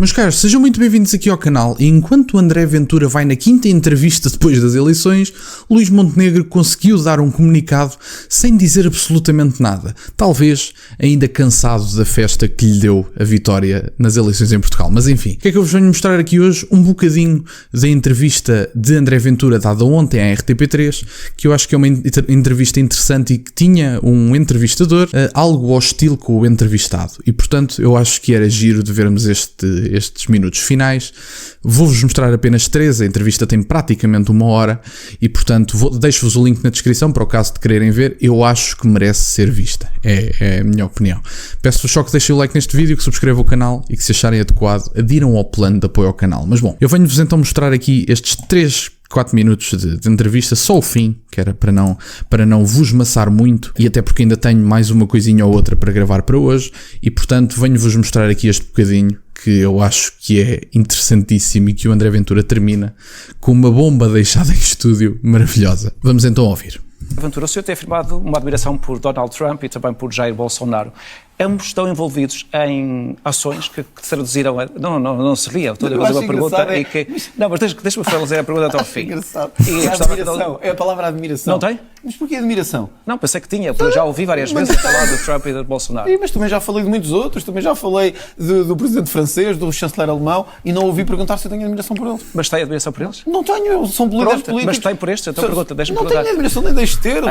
Meus caros, sejam muito bem-vindos aqui ao canal. E enquanto André Ventura vai na quinta entrevista depois das eleições, Luís Montenegro conseguiu dar um comunicado sem dizer absolutamente nada. Talvez ainda cansado da festa que lhe deu a vitória nas eleições em Portugal. Mas enfim, o que é que eu vos venho mostrar aqui hoje? Um bocadinho da entrevista de André Ventura dada ontem à RTP3, que eu acho que é uma entrevista interessante e que tinha um entrevistador, algo hostil com o entrevistado. E portanto eu acho que era giro de vermos estes minutos finais. Vou-vos mostrar apenas 3, a entrevista tem praticamente 1 hora e portanto deixo-vos o link na descrição para o caso de quererem ver. Eu acho que merece ser vista, é a minha opinião. Peço-vos só que deixem o like neste vídeo, que subscrevam o canal e que, se acharem adequado, adiram ao plano de apoio ao canal. Mas bom, eu venho-vos então mostrar aqui estes 4 minutos de entrevista, só o fim, que era para não vos maçar muito, e até porque ainda tenho mais uma coisinha ou outra para gravar para hoje, e portanto venho-vos mostrar aqui este bocadinho, que eu acho que é interessantíssimo e que o André Ventura termina com uma bomba deixada em estúdio maravilhosa. Vamos então ouvir. Ventura, o senhor tem afirmado uma admiração por Donald Trump e também por Jair Bolsonaro. Ambos estão envolvidos em ações que traduziram... Não se ria, estou a fazer uma pergunta e que... Não, mas deixa-me fazer a pergunta até ao fim. Engraçado. E admiração, é a palavra admiração. Não tem? Mas porquê admiração? Não, pensei que tinha, porque eu já ouvi várias vezes falar do Trump e do Bolsonaro. Mas também já falei de muitos outros, também já falei do presidente francês, do chanceler alemão, e não ouvi perguntar se eu tenho admiração por eles. Mas tem admiração por eles? Não tenho, são líderes políticos. Mas tem por estes? Então pergunta, deixa-me perguntar. Não tenho admiração, nem deixe ter.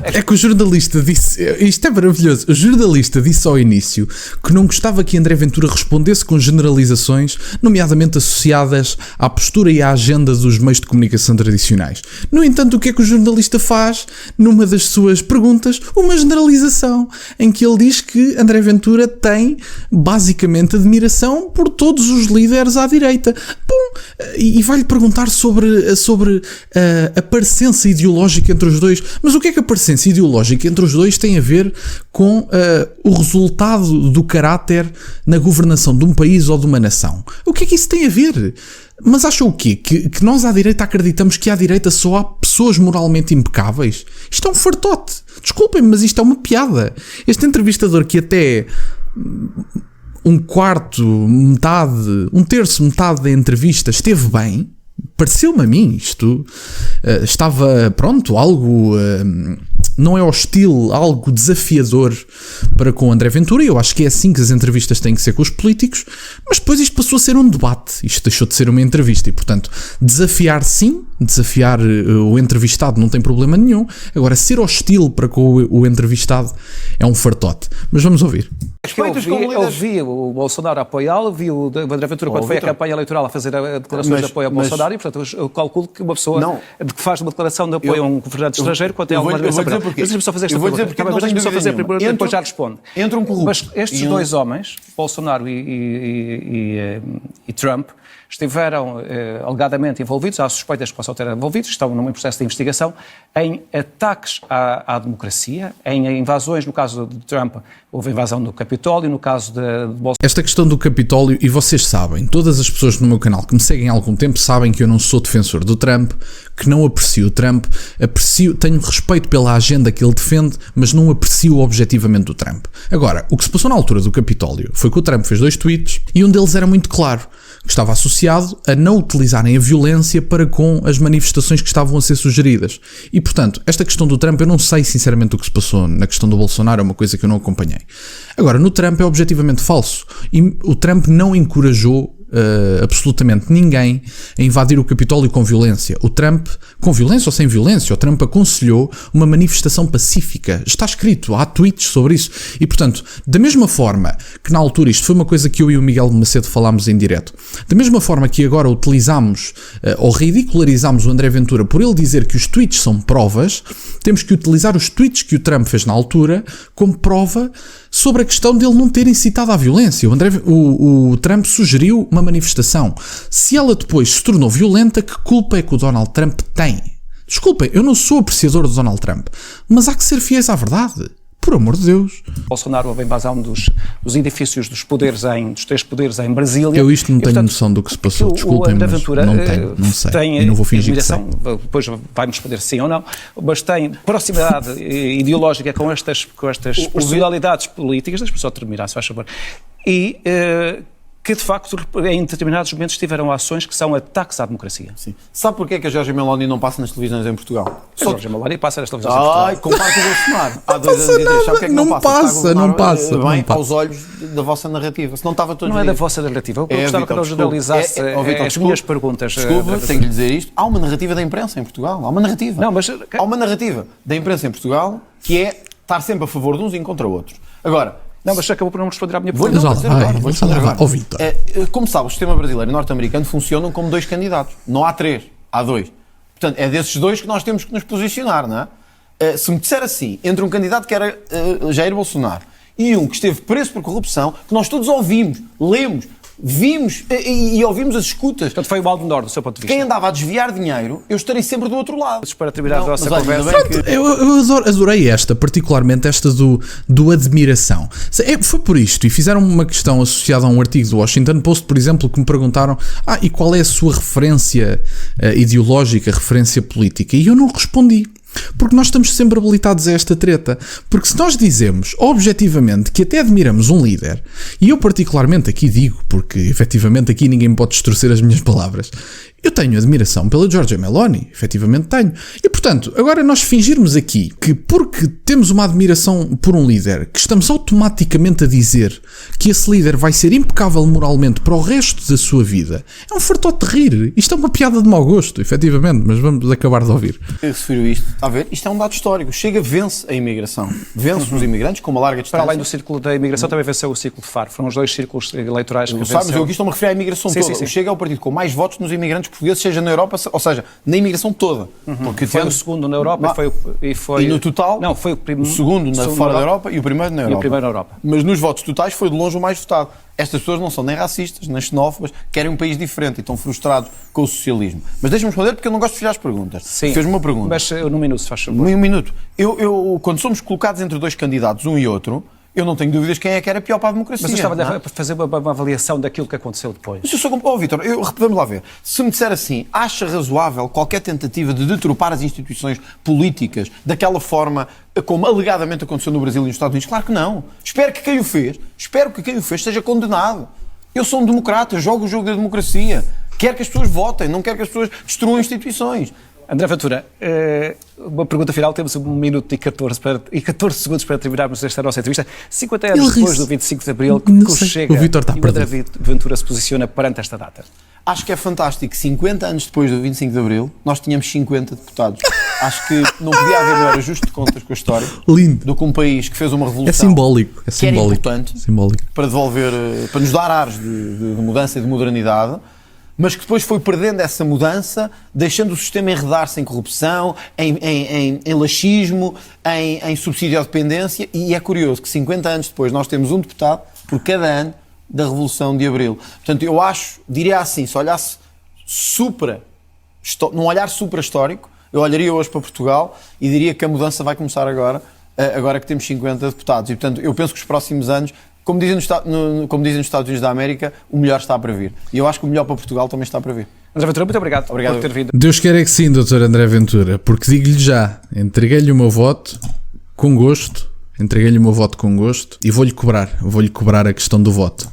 É que o jornalista disse, isto é maravilhoso, o jornalista disse ao início que não gostava que André Ventura respondesse com generalizações, nomeadamente associadas à postura e à agenda dos meios de comunicação tradicionais. No entanto, o que é que o jornalista faz numa das suas perguntas? Uma generalização, em que ele diz que André Ventura tem basicamente admiração por todos os líderes à direita. Bom, e vai-lhe perguntar sobre a parecença ideológica entre os dois. Mas o que é que a parecença ideológica entre os dois tem a ver com o resultado do caráter na governação de um país ou de uma nação? O que é que isso tem a ver? Mas acham o quê? Que nós à direita acreditamos que à direita só há pessoas moralmente impecáveis? Isto é um fartote. Desculpem-me, mas isto é uma piada. Este entrevistador que até um terço, metade da entrevista esteve bem, pareceu-me a mim, isto estava, pronto, algo, não é hostil, algo desafiador para com o André Ventura, e eu acho que é assim que as entrevistas têm que ser com os políticos, mas depois isto passou a ser um debate, isto deixou de ser uma entrevista, e portanto, desafiar sim, desafiar o entrevistado não tem problema nenhum, agora ser hostil para com o entrevistado é um fartote. Mas vamos ouvir. Eu vi o Bolsonaro apoiá-lo, vi o André Ventura quando foi à campanha eleitoral a fazer declarações de apoio ao Bolsonaro, e portanto eu calculo que uma pessoa que faz uma declaração de apoio a um governante estrangeiro quando tem alguma admiração. Deixa-me só fazer esta pergunta. Deixa-me só fazer a primeira e depois já responde. Entra um corrupto. Mas estes dois homens, Bolsonaro e Trump, estiveram alegadamente envolvidos, há suspeitas que possam ter envolvidos, estão num processo de investigação, em ataques à democracia, em invasões. No caso de Trump, houve invasão do Capitólio, no caso de Bolsonaro... Esta questão do Capitólio, e vocês sabem, todas as pessoas no meu canal que me seguem há algum tempo sabem que eu não sou defensor do Trump, que não aprecio o Trump, tenho respeito pela agenda que ele defende, mas não aprecio objetivamente o Trump. Agora, o que se passou na altura do Capitólio foi que o Trump fez 2 tweets e um deles era muito claro, que estava associado a não utilizarem a violência para com as manifestações que estavam a ser sugeridas. E, portanto, esta questão do Trump, eu não sei sinceramente o que se passou na questão do Bolsonaro, é uma coisa que eu não acompanhei. Agora, no Trump é objetivamente falso. E o Trump não encorajou absolutamente ninguém a invadir o Capitólio com violência. O Trump, com violência ou sem violência, o Trump aconselhou uma manifestação pacífica. Está escrito, há tweets sobre isso. E, portanto, da mesma forma que na altura, isto foi uma coisa que eu e o Miguel Macedo falámos em direto, da mesma forma que agora utilizámos ou ridicularizámos o André Ventura por ele dizer que os tweets são provas, temos que utilizar os tweets que o Trump fez na altura como prova sobre a questão dele não ter incitado à violência. O Trump sugeriu uma manifestação. Se ela depois se tornou violenta, que culpa é que o Donald Trump tem? Desculpem, eu não sou apreciador do Donald Trump, mas há que ser fiéis à verdade. Por amor de Deus. Bolsonaro, houve a invasão dos edifícios dos 3 poderes em Brasília. Eu isto não tenho noção do que se passou. Desculpem-me, mas não tenho, não sei. E não vou fingir que sei. Depois vai-me responder sim ou não. Mas tem proximidade ideológica com estas personalidades políticas. Deixa-me só terminar, se faz favor. E que de facto em determinados momentos tiveram ações que são ataques à democracia. Sim. Sabe porquê que a Giorgia Meloni não passa nas televisões em Portugal? A Giorgia Meloni passa nas televisões em Portugal. Ai, compara com o Bolsonaro. Há 2 anos e 3. Sabe porquê que não passa? Não passa. Bem, aos olhos da vossa narrativa. Se não estava todos Não é dias. da vossa narrativa. Eu gostava que não jornalizasse as minhas perguntas. Desculpa, tenho que lhe dizer isto. Há uma narrativa da imprensa em Portugal. Há uma narrativa. Não, mas... Há uma narrativa da imprensa em Portugal que é estar sempre a favor de uns e contra outros. Agora... Não, mas acabou por não responder à minha Vou pergunta. responder agora. Ó, Vítor. Como sabe, o sistema brasileiro e norte-americano funcionam como 2 candidatos. Não há 3, há 2. Portanto, é desses 2 que nós temos que nos posicionar, não é? Se me disser assim, entre um candidato que era Jair Bolsonaro e um que esteve preso por corrupção, que nós todos ouvimos, lemos, vimos e ouvimos as escutas. Portanto, foi o mal menor do seu ponto de vista. Quem andava a desviar dinheiro, eu estarei sempre do outro lado. Para terminar a nossa mas olha, conversa... ainda bem que- Eu adorei esta, particularmente esta do admiração. Foi por isto, e fizeram uma questão associada a um artigo do Washington Post, por exemplo, que me perguntaram: e qual é a sua referência ideológica, referência política? E eu não respondi. Porque nós estamos sempre habilitados a esta treta. Porque se nós dizemos objetivamente que até admiramos um líder, e eu particularmente aqui digo, porque efetivamente aqui ninguém me pode distorcer as minhas palavras, eu tenho admiração pela Giorgia Meloni, efetivamente tenho. E portanto, agora nós fingirmos aqui que porque temos uma admiração por um líder, que estamos automaticamente a dizer que esse líder vai ser impecável moralmente para o resto da sua vida, é um fartote de rir. Isto é uma piada de mau gosto, efetivamente, mas vamos acabar de ouvir. Eu refiro isto. Está a ver? Isto é um dado histórico. Chega, vence a imigração. Vence os imigrantes com uma larga Para distância. além do círculo da imigração, também venceu o círculo de Faro. Foram os 2 círculos eleitorais que Sabe, mas venceu. eu aqui estou-me a referir à imigração Sim, toda. sim, sim. O Chega é o partido com mais votos nos imigrantes portugueses, seja na Europa, ou seja, na imigração toda. Porque Foi o temos- segundo na Europa E no total, Não, foi o segundo fora da Europa e o primeiro na Europa. primeiro na Europa. Mas nos votos totais foi de longe o mais votado. Estas pessoas não são nem racistas, nem xenófobas, querem um país diferente e estão frustrados com o socialismo. Mas deixa-me responder porque eu não gosto de fechar as perguntas. Sim. Fez-me uma pergunta. Mas num minuto, se faz favor. Um minuto. Quando somos colocados entre 2 candidatos, um e outro, eu não tenho dúvidas quem é que era pior para a democracia. Mas eu estava não é? a fazer uma avaliação daquilo que aconteceu depois. Mas eu sou como... Vítor, vamos lá ver. Se me disser assim, acha razoável qualquer tentativa de deturpar as instituições políticas daquela forma como alegadamente aconteceu no Brasil e nos Estados Unidos? Claro que não. Espero que quem o fez seja condenado. Eu sou um democrata, jogo o jogo da democracia. Quero que as pessoas votem, não quero que as pessoas destruam instituições. André Ventura, uma pergunta final. Temos 1 minuto e 14 segundos para terminarmos esta nossa entrevista. 50 anos depois do 25 de Abril, que Não o sei. Chega O Vítor está e o André perdido. Ventura se posiciona perante esta data. Acho que é fantástico. 50 anos depois do 25 de Abril, nós tínhamos 50 deputados. Acho que não podia haver melhor ajuste de contas com a história Lindo. do que um país que fez uma revolução. É simbólico. É que era simbólico. importante Simbólico. para devolver, para nos dar ares de mudança e de modernidade, mas que depois foi perdendo essa mudança, deixando o sistema enredar-se em corrupção, em laxismo, em subsídio à dependência, e é curioso que 50 anos depois nós temos um deputado por cada ano da Revolução de Abril. Portanto, eu diria assim, se olhasse num olhar supra-histórico, eu olharia hoje para Portugal e diria que a mudança vai começar agora que temos 50 deputados. E, portanto, eu penso que os próximos anos, como dizem nos Estados Unidos da América, o melhor está para vir. E eu acho que o melhor para Portugal também está para vir. André Ventura, muito obrigado por ter vindo. Deus queira que sim, Dr. André Ventura, porque digo-lhe já, entreguei-lhe o meu voto com gosto, e vou-lhe cobrar a questão do voto.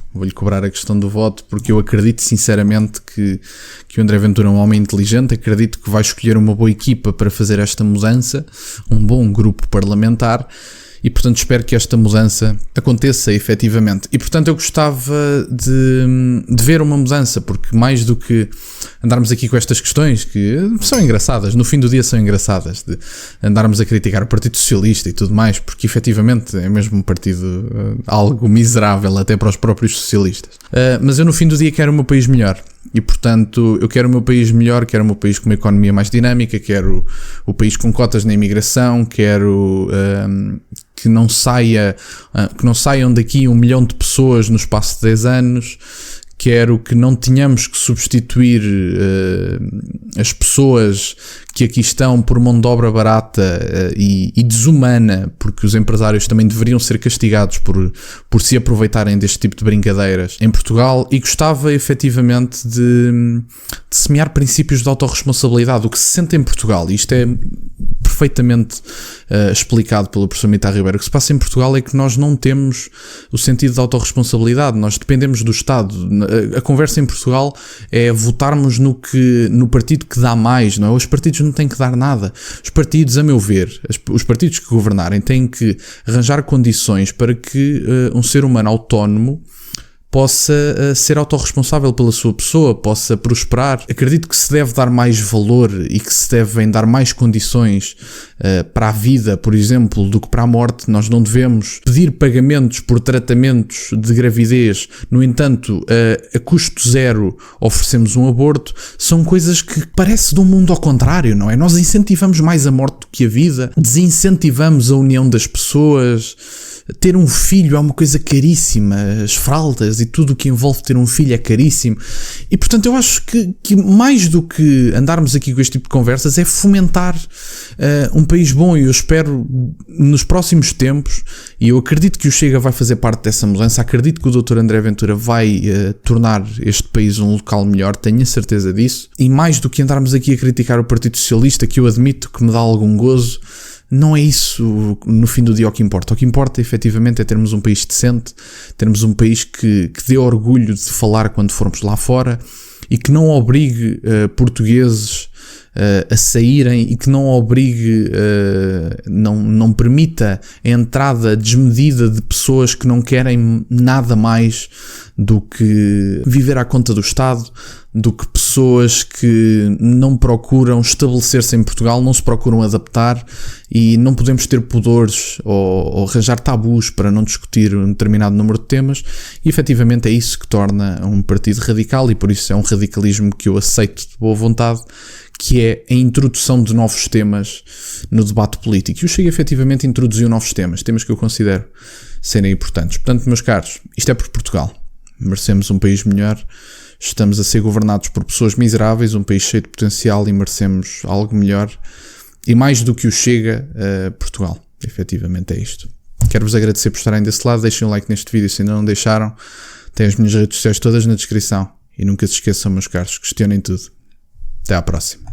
Porque eu acredito sinceramente que o André Ventura é um homem inteligente, acredito que vai escolher uma boa equipa para fazer esta mudança, um bom grupo parlamentar, e portanto espero que esta mudança aconteça efetivamente. E portanto eu gostava de ver uma mudança, porque mais do que andarmos aqui com estas questões que são engraçadas, no fim do dia são engraçadas, de andarmos a criticar o Partido Socialista e tudo mais, porque efetivamente é mesmo um partido algo miserável até para os próprios socialistas. Mas eu no fim do dia quero o meu país melhor. E portanto eu quero o meu país melhor, quero o meu país com uma economia mais dinâmica, quero o país com cotas na imigração, quero que não saiam daqui 1 milhão de pessoas no espaço de 10 anos, quero que não tenhamos que substituir as pessoas que aqui estão por mão de obra barata e desumana, porque os empresários também deveriam ser castigados por se aproveitarem deste tipo de brincadeiras em Portugal, e gostava efetivamente de semear princípios de autorresponsabilidade, o que se sente em Portugal, e isto é perfeitamente explicado pelo professor Mita Ribeiro. O que se passa em Portugal é que nós não temos o sentido de autorresponsabilidade, nós dependemos do Estado. A conversa em Portugal é votarmos no partido que dá mais, não é? Os partidos não têm que dar nada. Os partidos, a meu ver, os partidos que governarem têm que arranjar condições para que um ser humano autónomo possa ser autorresponsável pela sua pessoa, possa prosperar. Acredito que se deve dar mais valor e que se devem dar mais condições para a vida, por exemplo, do que para a morte. Nós não devemos pedir pagamentos por tratamentos de gravidez, no entanto, a custo zero oferecemos um aborto. São coisas que parece de um mundo ao contrário, não é? Nós incentivamos mais a morte do que a vida, desincentivamos a união das pessoas. Ter um filho é uma coisa caríssima, as fraldas e tudo o que envolve ter um filho é caríssimo, e portanto eu acho que mais do que andarmos aqui com este tipo de conversas é fomentar um país bom, e eu espero nos próximos tempos, e eu acredito que o Chega vai fazer parte dessa mudança, acredito que o Dr. André Ventura vai tornar este país um local melhor, tenho a certeza disso, e mais do que andarmos aqui a criticar o Partido Socialista, que eu admito que me dá algum gozo, não é isso no fim do dia o que importa. O que importa efetivamente é termos um país decente, termos um país que dê orgulho de falar quando formos lá fora e que não obrigue portugueses a saírem e que não obrigue, não permita a entrada desmedida de pessoas que não querem nada mais do que viver à conta do Estado, do que pessoas que não procuram estabelecer-se em Portugal, não se procuram adaptar, e não podemos ter pudores ou arranjar tabus para não discutir um determinado número de temas, e efetivamente é isso que torna um partido radical, e por isso é um radicalismo que eu aceito de boa vontade, que é a introdução de novos temas no debate político. E o Chega efetivamente introduziu novos temas que eu considero serem importantes. Portanto, meus caros, isto é por Portugal. Merecemos um país melhor, estamos a ser governados por pessoas miseráveis, um país cheio de potencial, e merecemos algo melhor. E mais do que o Chega, Portugal. Efetivamente é isto. Quero-vos agradecer por estarem desse lado, deixem um like neste vídeo se ainda não deixaram. Têm as minhas redes sociais todas na descrição. E nunca se esqueçam, meus caros, questionem tudo. Até à próxima.